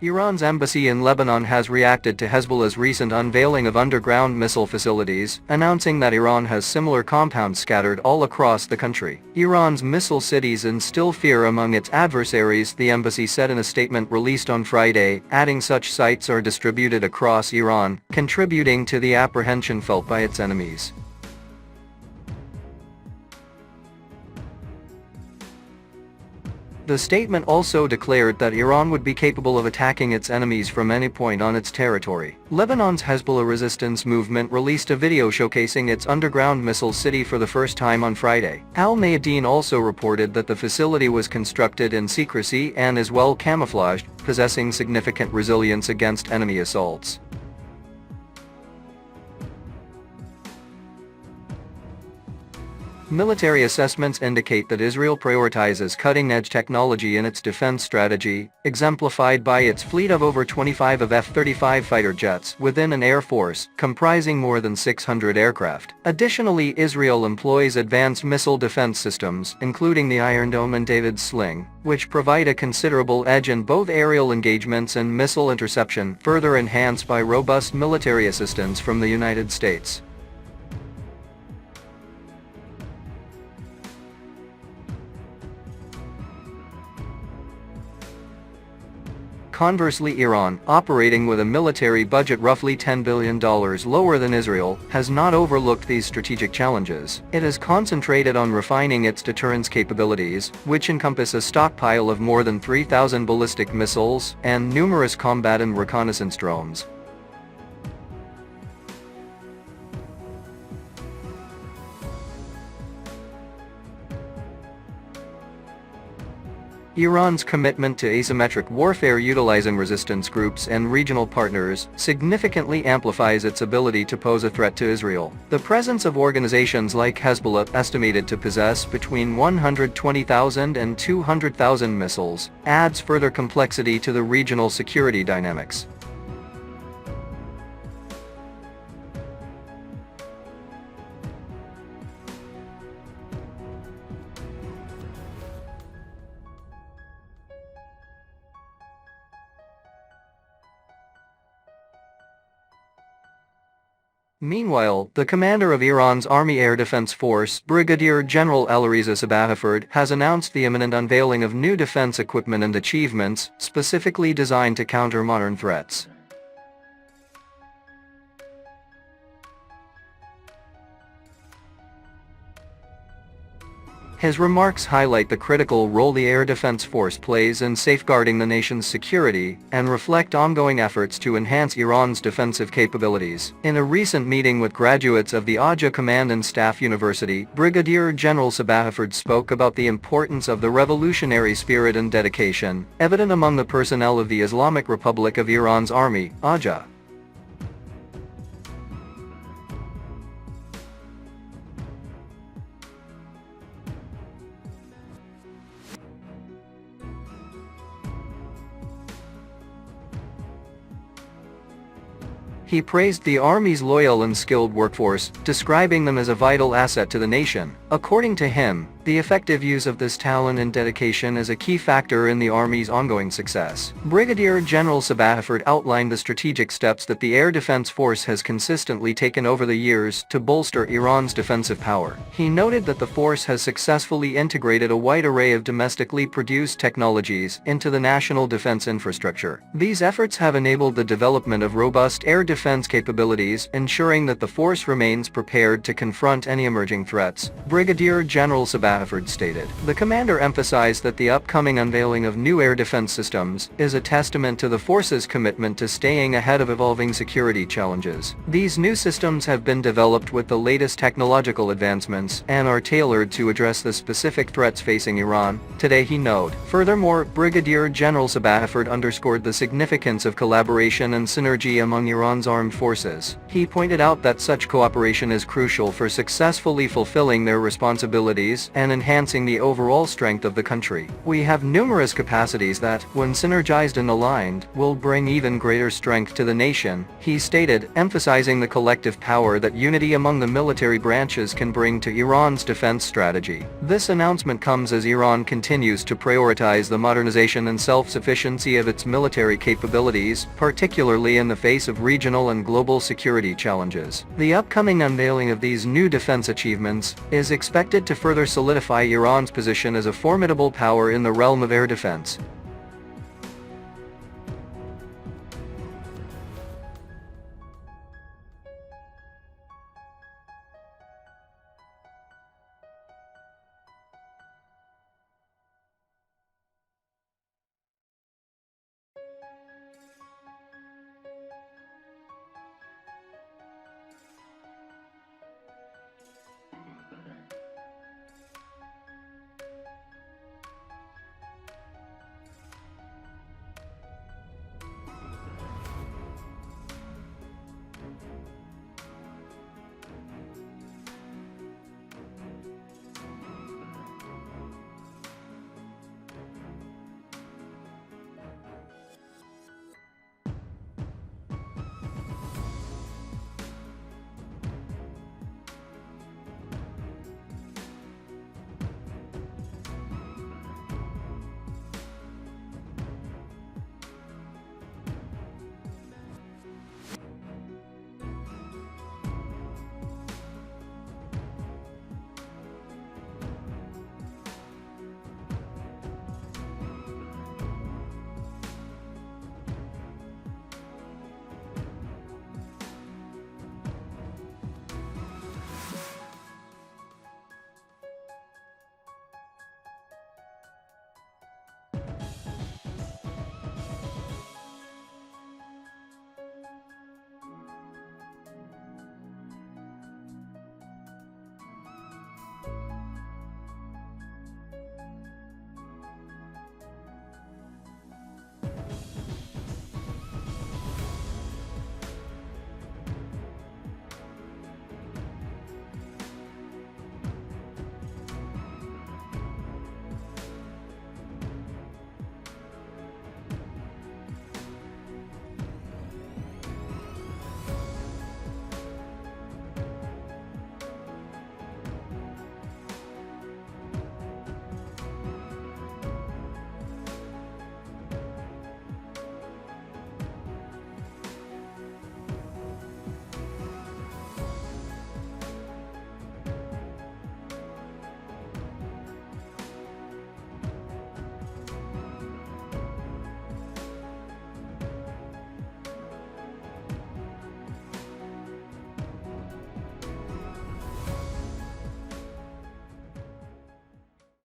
Iran's embassy in Lebanon has reacted to Hezbollah's recent unveiling of underground missile facilities, announcing that Iran has similar compounds scattered all across the country. Iran's missile cities instill fear among its adversaries, the embassy said in a statement released on Friday, adding such sites are distributed across Iran, contributing to the apprehension felt by its enemies. The statement also declared that Iran would be capable of attacking its enemies from any point on its territory. Lebanon's Hezbollah resistance movement released a video showcasing its underground missile city for the first time on Friday. Al Mayadeen also reported that the facility was constructed in secrecy and is well camouflaged, possessing significant resilience against enemy assaults. Military assessments indicate that Israel prioritizes cutting-edge technology in its defense strategy, exemplified by its fleet of over 25 of F-35 fighter jets within an air force comprising more than 600 aircraft. Additionally, Israel employs advanced missile defense systems, including the Iron Dome and David's Sling, which provide a considerable edge in both aerial engagements and missile interception, further enhanced by robust military assistance from the United States. Conversely, Iran, operating with a military budget roughly $10 billion lower than Israel, has not overlooked these strategic challenges. It has concentrated on refining its deterrence capabilities, which encompass a stockpile of more than 3,000 ballistic missiles and numerous combat and reconnaissance drones. Iran's commitment to asymmetric warfare utilizing resistance groups and regional partners significantly amplifies its ability to pose a threat to Israel. The presence of organizations like Hezbollah, estimated to possess between 120,000 and 200,000 missiles, adds further complexity to the regional security dynamics. Meanwhile, the commander of Iran's Army Air Defense Force, Brigadier General Alireza Sabahafard, has announced the imminent unveiling of new defense equipment and achievements, specifically designed to counter modern threats. His remarks highlight the critical role the Air Defense Force plays in safeguarding the nation's security and reflect ongoing efforts to enhance Iran's defensive capabilities. In a recent meeting with graduates of the Aja Command and Staff University, Brigadier General Sabahafard spoke about the importance of the revolutionary spirit and dedication evident among the personnel of the Islamic Republic of Iran's Army, Aja. He praised the Army's loyal and skilled workforce, describing them as a vital asset to the nation. According to him, the effective use of this talent and dedication is a key factor in the Army's ongoing success. Brigadier General Sabahafard outlined the strategic steps that the Air Defense Force has consistently taken over the years to bolster Iran's defensive power. He noted that the force has successfully integrated a wide array of domestically produced technologies into the national defense infrastructure. These efforts have enabled the development of robust air defense capabilities, ensuring that the force remains prepared to confront any emerging threats, Brigadier General Sabahafard stated. The commander emphasized that the upcoming unveiling of new air defense systems is a testament to the force's commitment to staying ahead of evolving security challenges. These new systems have been developed with the latest technological advancements and are tailored to address the specific threats facing Iran, today, he noted. Furthermore, Brigadier General Sabahafard underscored the significance of collaboration and synergy among Iran's armed forces. He pointed out that such cooperation is crucial for successfully fulfilling their responsibilities and enhancing the overall strength of the country. We have numerous capacities that, when synergized and aligned, will bring even greater strength to the nation, he stated, emphasizing the collective power that unity among the military branches can bring to Iran's defense strategy. This announcement comes as Iran continues to prioritize the modernization and self-sufficiency of its military capabilities, particularly in the face of regional and global security challenges. The upcoming unveiling of these new defense achievements is expected to further solidify Iran's position as a formidable power in the realm of air defense.